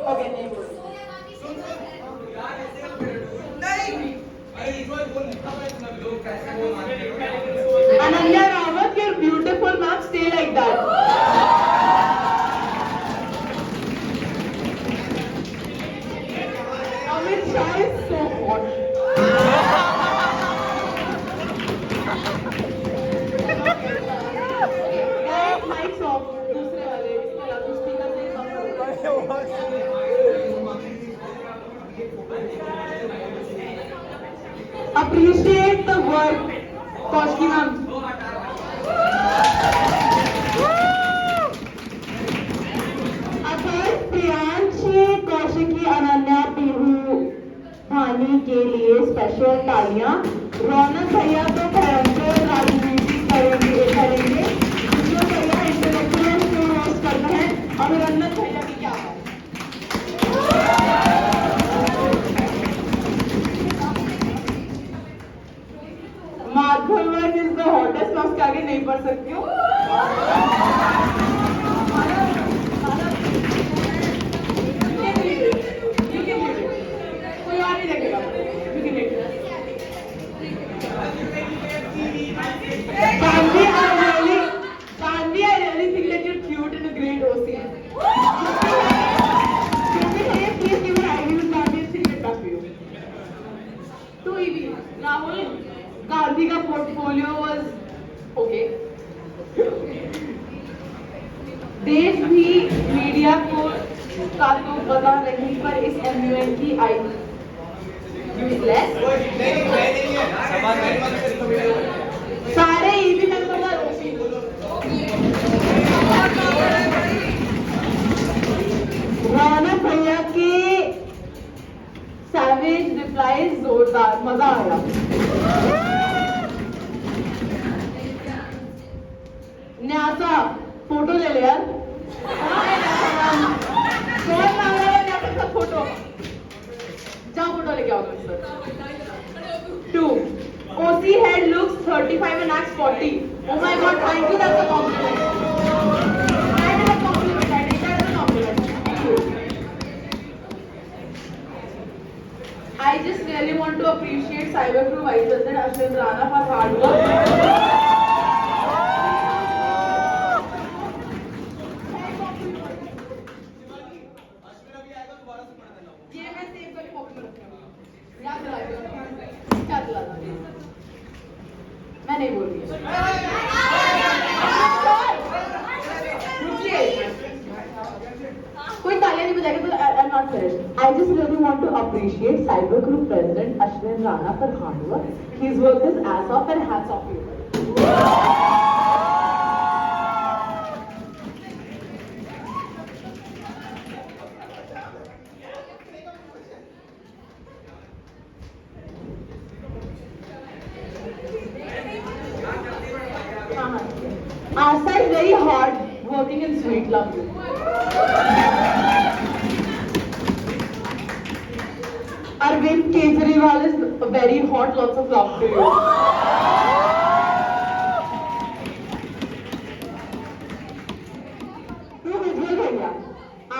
Okay, नहीं बोल Ananya Rawat, you're beautiful, ma'am. Stay like that. Amit Shah is so hot. Guys, mics off. दूसरे वाले इसके अलावा स्पीकर से कम Appreciate the work, Koshki ma'am. Atharva, Priyanshi, Kaushiki, Ananya, Pihu, भानी के लिए स्पेशल तालियां। रौनक भैया तो भयंकर राजनीति करेंगे जो भैया इंटेलेक्चुअल शो होस्ट करते हैं। और रौनक भैया की क्या है? माधवन इज द हॉटेस्ट, मैं उसके आगे नहीं पढ़ सकती हूँ। कोई और नहीं देखेगा। Tanvi, I really think that you're cute and a great OC. Please give her ID with Tanvi and she'll get back to you. 2EB, Rahul, Gandhi का portfolio was okay. देश भी मीडिया को का तो पता नहीं पर इस MUN की आई यूजलेस सारे EB मेंबर का रोशी रौनक भैया के सैवेज रिप्लाईज जोरदार, मजा आया। न्यासा फोटो ले ले यार। कौन मांग रहा है न्यासा का फोटो? जाओ फोटो लेके आओ sir. 2 OC head looks 35 and acts 40. Oh my god, thank you, that's a compliment. That is a compliment. That is a compliment. I just really want to appreciate Cyber Crew Vice President Ashwin Rana for hard work. मैं नहीं बोल रही कोई तालियां नहीं बजाएगा तो I'm not finished. I just really want to appreciate Cyber Group President Ashwin Rana for hard work. He's worked his ass off and hats off to you. Asa is very hard working in sweet love. Arvind Kejriwal is very hot, lots of love to you. तो visual भैया,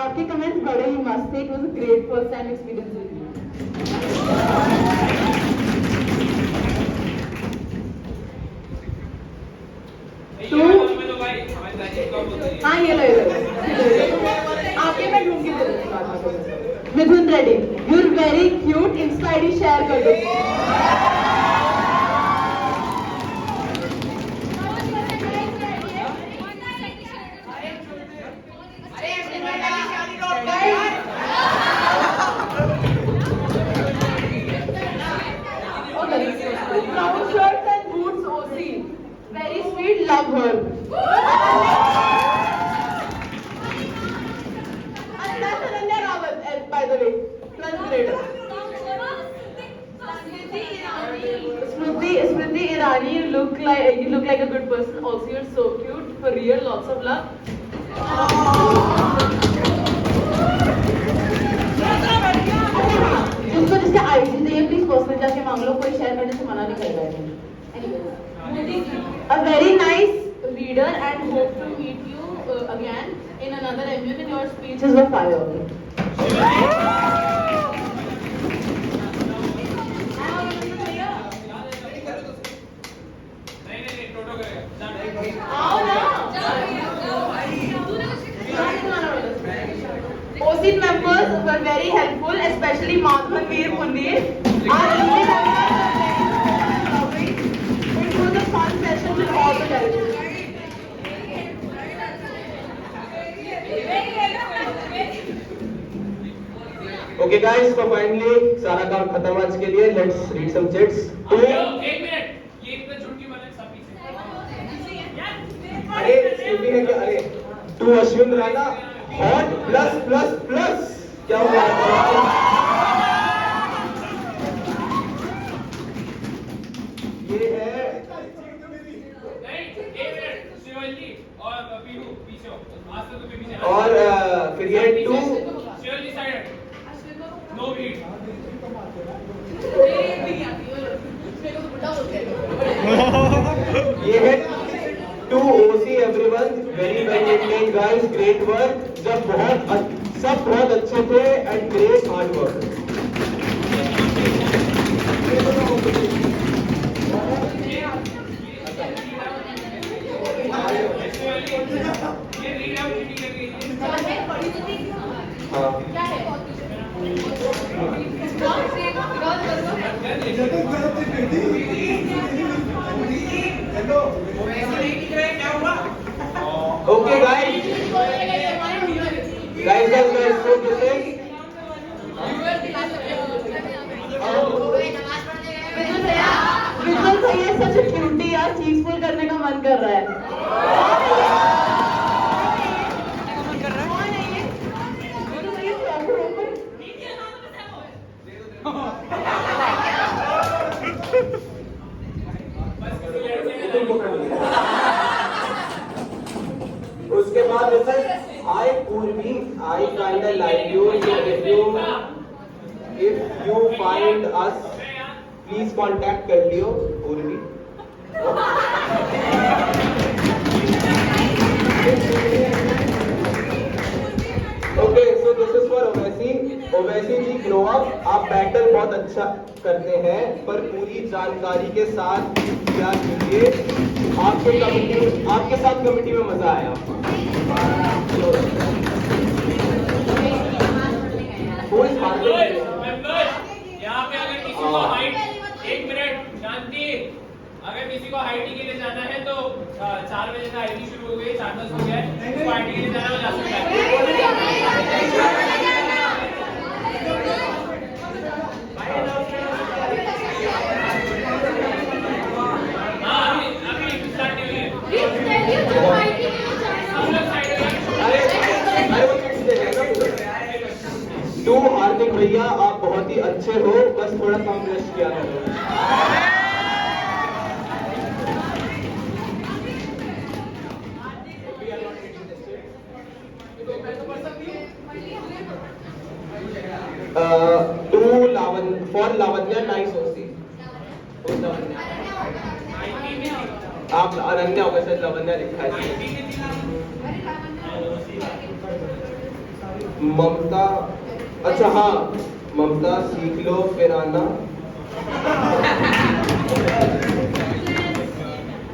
आपके comments बड़े ही मस्त थे। It was a great first time experience with you. हाँ ये लो आपके मैं ढूंढ के दे दूँगी Mithun Reddy, you are very cute, insta ID share कर दो। Brown shirts and boots OC, very sweet, love her. By the way, 12th grader. Smriti Irani, you look like a good person. Also, you're so cute. For real, lots of love. जिसको जिसका ID चाहिए please personal जाके मांग लो, कोई share करने से मना नहीं कर रहा है। A very nice reader and hope to meet you again in another MUN, and your speeches were fire. OC members were very helpful, especially Madhavan Veer Pundir. Our EC members were very loving. It was a fun session with all the judges. Okay guys, so finally सारा काम खत्म आज के लिए. Let's read some chats. एक minute, ये इतना झूठ क्यों बोला सब पीछे? अरे स्कूटी है क्या? अरे to Ashwin Rana hot plus plus plus क्या हुआ? ये है नहीं, एक मिनट, शिवाजी और पीहू पीछे हो. आज तो तुम्हें पीछे. और फिर ये to Shivaji side. No heat. ये है to OC everyone very well maintain guys great work. सब बहुत अच्छे थे एंड ग्रेट हार्ड वर्क. ये रीड आउट मीटिंग करनी है. हाँ okay guys so this is visual भैया सच ए क्यूटी यार, चीज फुल करने का मन कर रहा है. कौन है ये? विजुअल भैया प्रॉपर ओपन. उसके बाद hi Purvi I kind like you. If you find us please contact कर लियो Purvi. Okay so this is for Owaisi. Owaisi ji grow up. आप बैटल बहुत अच्छा करते हैं पर पूरी जानकारी के साथ क्या कीजिए. आपके साथ कमेटी में मजा आया. यहाँ पे अगर किसी को हाइट, एक मिनट शांति, अगर किसी को हाइटी के लिए जाना है तो 4 बजे का आईटी शुरू हो गई, 4:10 हो गया है, तो हाइटी के लिए जाना हो जा सकता है. हाँ अभी स्टार्ट नहीं हुई है. हम लोग साइड टू हार्दिक भैया आप बहुत ही अच्छे हो, बस थोड़ा कम ब्रश किया करो. For Lavanya nice OC. आप अनन्या होगा सर, लावण्या लिखा है. ममता, अच्छा हाँ ममता सीख लो फिर आना.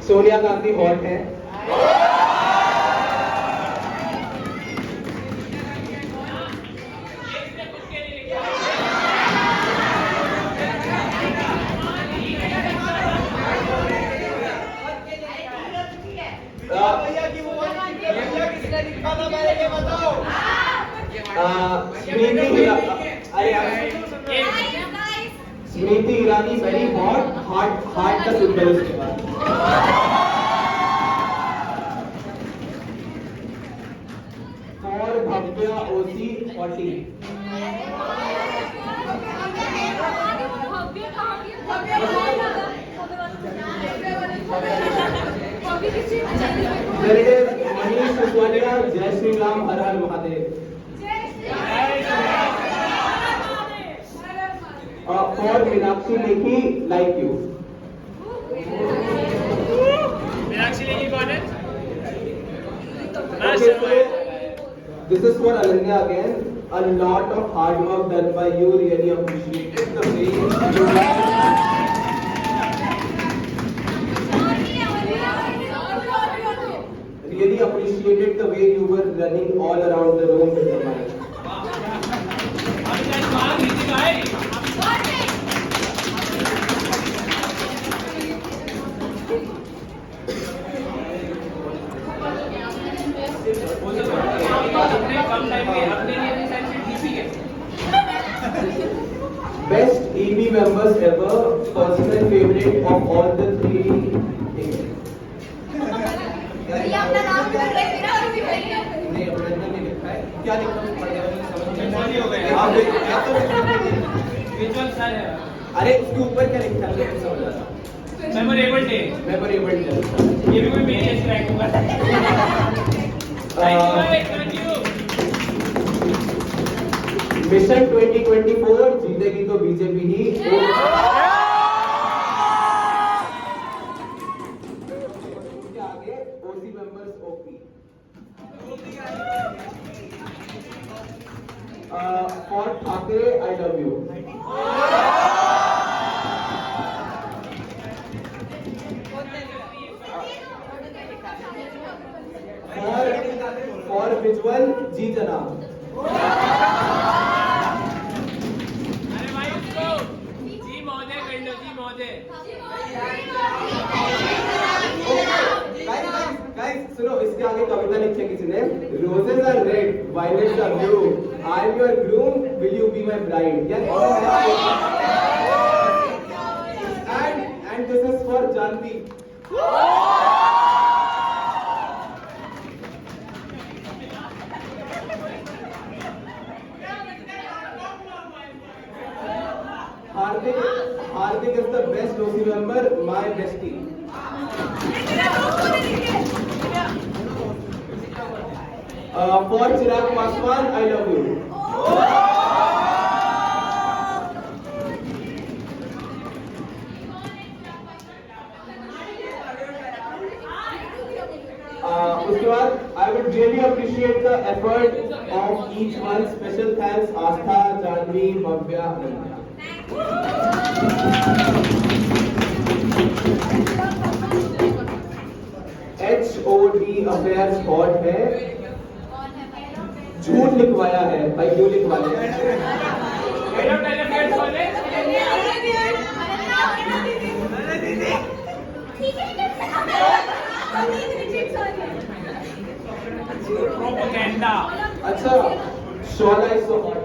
सोनिया गांधी हॉट है. Smriti Irani very hot. Heart का सिंबल उसके बाद. और भव्या OC 40. मनीष सिसोदिया जय श्री राम हर हर महादेव. और मीनाक्षी लेखी लाइक यू. मीनाक्षी लेखी कौन है? Okay, so this is for Ananya again. A lot of hard work done by you. Really appreciated the way you really appreciated the way you were running all around the room with the mic. Best EB members ever, personal favorite of all the three. ये अपना नाम कर रहे थे ना और भी वही है। नहीं, अभिनंदन ने लिखा है। क्या लिखा है? पढ़ने वाले ने समझ में नहीं हो गया। आप देख- विजुअल सर है अरे उसके ऊपर क्या लिखा है? मुझे समझ आता। Memorable day memorable day. ये भी कोई मेरी अच्छी रैंक होगा थैंक यू मिशन 2024 जीतेगी तो बीजेपी ही। उसके आगे OC members OP. For Thackeray I love you. For visual जी जनाब। अरे भाई उसको जी महोदय कर लो जी महोदय गाइस सुनो, इसके आगे कविता लिखी है किसी ने। Roses are red, violets are blue, I am your groom, will you be my bride. And this is for Janvi. Hardik is the best OC member, my bestie. For Chirag Paswan, I love you. उसके बाद I would really appreciate the effort of each one. Special thanks Astha, Janvi, Bhavya, Ananya. HOD affairs hot है। झूठ लिखवाया है भाई, क्यों लिखवाया है? हेलो टेलीफेट वाले प्रोपेगेंडा अच्छा, शोला इज सो हॉट।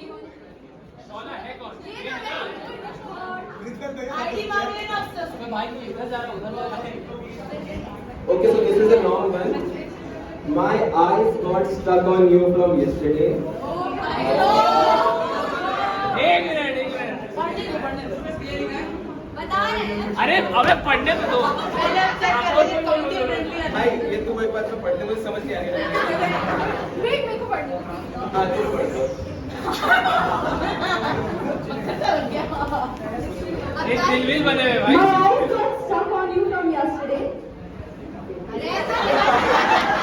शोला है कौन आईडी मांग लेना अब मैं भाई को इधर जा रहा हूं उधर वाला है Okay, so this is a long one. My eyes got stuck on you from yesterday. एक मिनट बता रहे हैं। अरे अबे पढ़ने तो दो भाई ये तुम एक बार तो पढ़ने में समझ के आएगा। वेट मेरे को पढ़ना। हाँ तुम पढ़ लो। एक दिलविल बने हुए My भाई eyes got stuck on you from yesterday. अरे ऐसा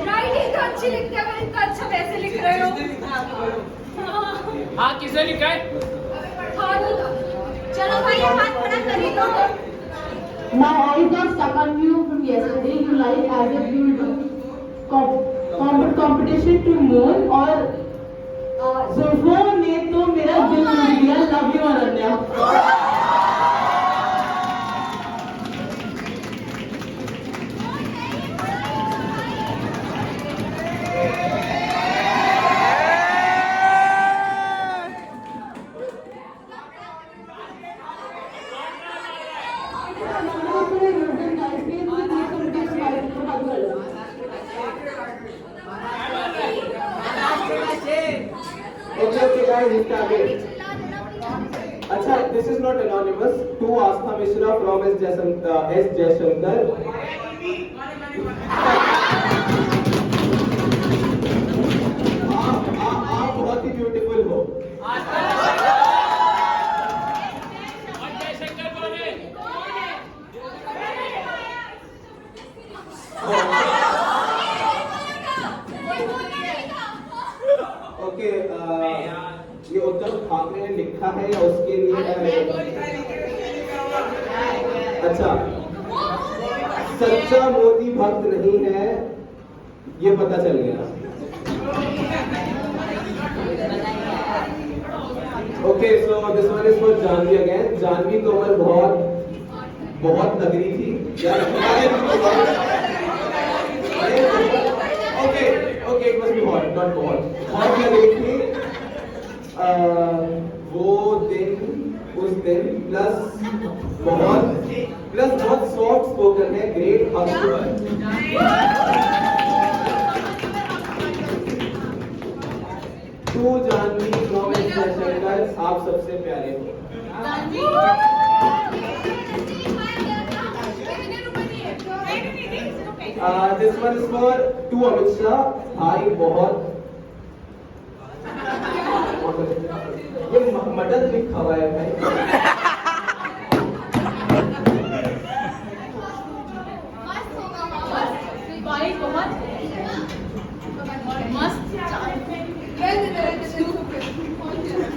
राइटिंग तो अच्छी लिखते हो, इतना अच्छा वैसे लिख रहे हो। हाँ किसने लिखा है चलो भाई ये हाथ खड़ा कर ही दो। My eyes got stuck on you from yesterday. You lied as if you do competition to moon और जुल्फों ने तो मेरा दिल लूट लिया। Love you Ananya. Okay, guys, इसके आगे। अच्छा, this is not anonymous. To Astha Mishra from S Jaishankar. आप बहुत ही ब्यूटीफुल हो। और जयशंकर कौन है ओके, ये उद्धव ठाकरे ने लिखा है या उसके लिए? अच्छा, सच्चा मोदी भक्त नहीं है, ये पता चल गया। Okay, so this one is for Janvi again. Janvi Tomar बहुत बहुत लग रही थी यार okay okay it must be hot not बहुत हॉट लग रही थी वो दिन उस दिन प्लस बहुत सॉफ्ट स्पोकन है ग्रेट टू जानवी कमेंट आप सबसे प्यारे हो this one is for to Amit Shah भाई बहुत ये मटन लिखा हुआ है भाई भाई बहुत मस्त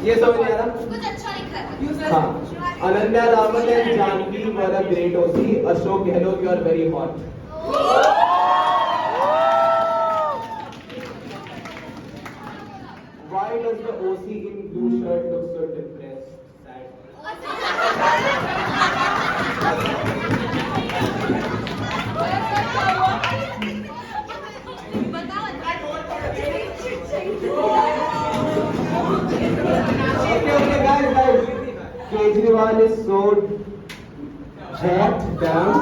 ये समझ नहीं आ रहा कुछ अच्छा लिखा है हाँ Ananya Rawat and Janvi were a great OC Ashok Gehlot you are very hot Why does the OC in blue shirt look so depressed? Sad. Okay, guys. Kejriwal is so hot down.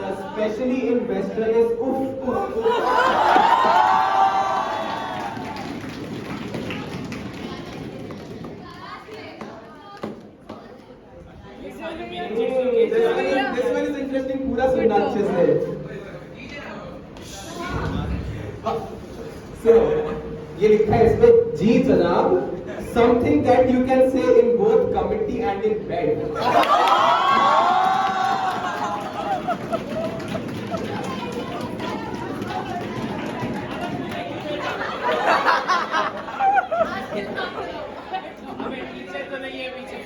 Especially in Western is This one is interesting. पूरा सुनना अच्छे से. So ये लिखा है इसमें जी जनाब. Something that you can say in both committee and in bed. हमें टीचर तो नहीं है पीछे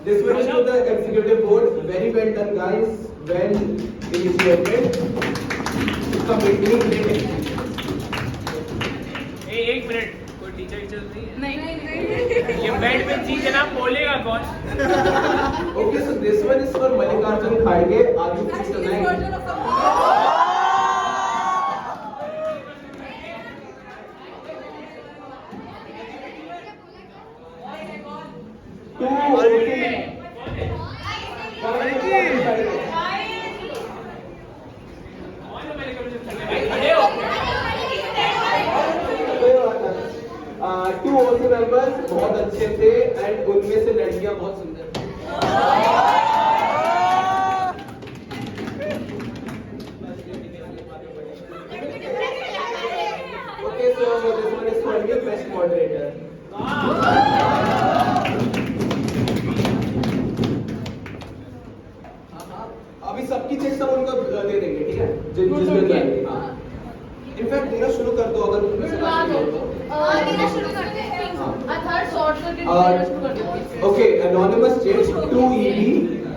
This one is to the executive board. Very well done, guys. Well initiated. Committee. एक मिनट कोई टीचर नहीं है नहीं ये बेड पे जी जनाब बोलेगा कौन Okay, so this one is for Mallikarjun Kharge. Are you pleased tonight? खड़े हो टू OC members बहुत अच्छे थे एंड उनमें से लड़कियां बहुत सुंदर थी Okay, so this one is for me, best moderator. अभी सबकी चेक सब उनको दे देंगे ठीक है जिसमें जाएंगे हाँ इनफैक्ट देना शुरू कर दो अगर तुम शुरू करते हैं थर्ड शॉर्ट करके शुरू कर दो Okay, anonymous change 2 EB,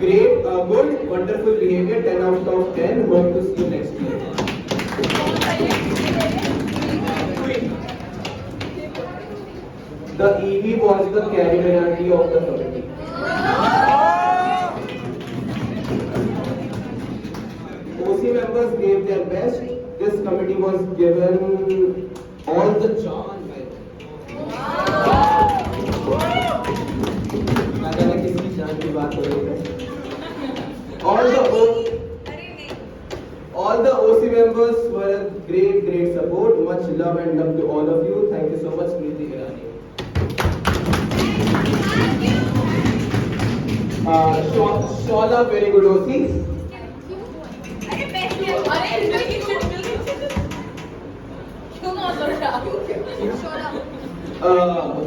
great, good, wonderful behavior, 10 out of 10. Hope to see you next year. The EB was the carry minority of the committee. OC members gave their best. This committee was given all the charm. All the OC members were a great support. Much love and love to all of you. Thank you so much, Preeti Irani. Shola, very good OC.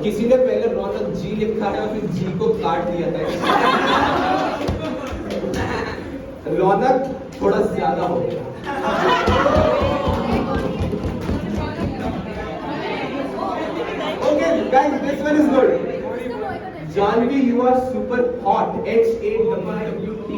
किसी ने पहले रौनक जी लिखा है और फिर जी को काट दिया था रौनक थोड़ा ज्यादा हो गया Okay, guys, this one is good. Janvi, you are super hot. H8WWT.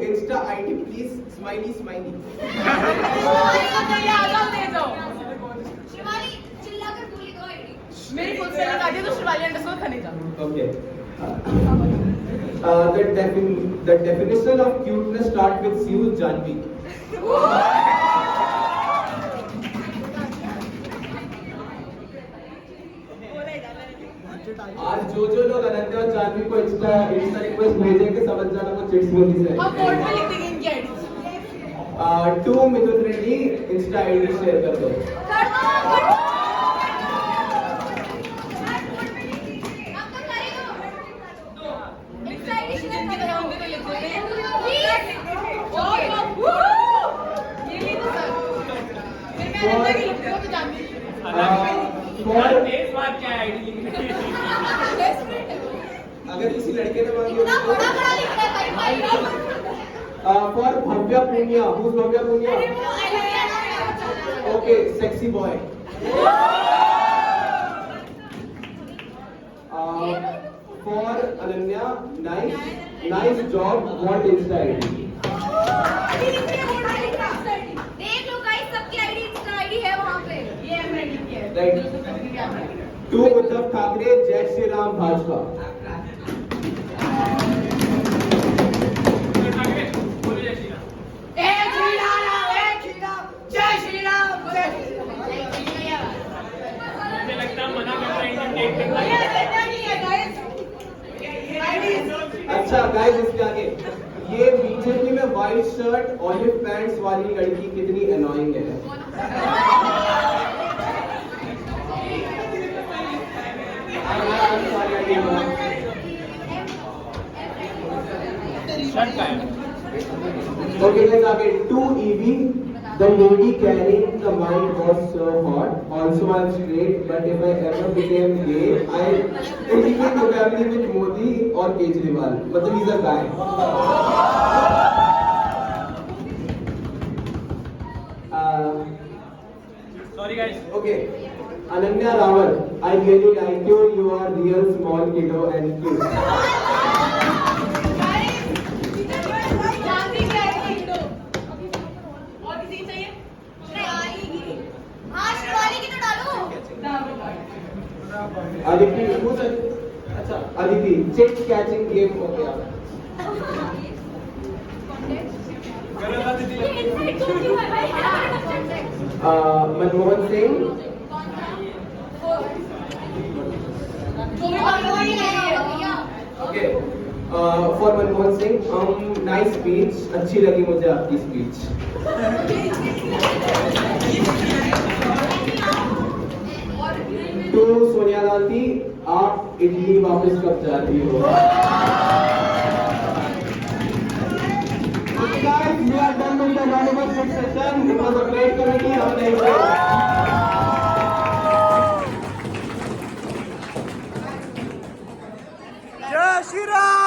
Insta ID please smiley smiley. Shivani चिल्ला कर बोली दो आईडी मेरी खुद से लगा दी तो Shivali underscore Khaneja Okay. The definition of cuteness start with you, Janvi. आज जो लोग अनन्या और जानवी को इंस्टा रिक्वेस्ट भेजेंगे समझ जाना वो चिट्स बोली से हम बोर्ड पे लिख देंगे इनकी आईडी 2 मिथुन रेड्डी इंस्टा आईडी शेयर कर दो यार तेज बात क्या है आईडी लिखने की? अगर किसी लड़के ने मांगी for Bhavya Punia who is Bhavya Punia okay sexy boy for Ananya nice job what Insta ID देख लो गाइस सबकी आईडी इंस्टा आईडी है वहां पे ये हमने लिखी है राइट 2 उद्धव ठाकरे जय श्री राम भाजपा बोलो जय श्री राम। जय श्री राम जय श्री राम मुझे लगता है मना कर रहे हैं टेक टेक ये देता नहीं है गाइस अच्छा गाइस इसके आगे ये बीजेपी में व्हाइट शर्ट ऑलिव पैंट्स वाली लड़की कितनी अनोइंग है शर्ट का है Okay, let's again 2 EV. The lady carrying the mic was so hot. Also, I'm straight, but if I ever became gay, I indicate the family with Modi or Kejriwal. But he's a guy. Sorry guys Okay. Ananya Rawal, I really like you. You are real small kiddo and cute. और किसी चाहिए हाँ शिवानी की तो डालो Aditi, who's a, अच्छा Aditi, chick catching game हो गया. ये इनसाइड कौन सी है भाई मनमोहन सिंह. जो भी बात हो रही है Okay. For Manmohan Singh, nice speech. अच्छी लगी मुझे आपकी speech. To सोनिया गांधी, आप इटली वापस कब जा रही हो? Okay guys, we are done with the anonymous session. It was a great committee. Have a nice day. जय श्री राम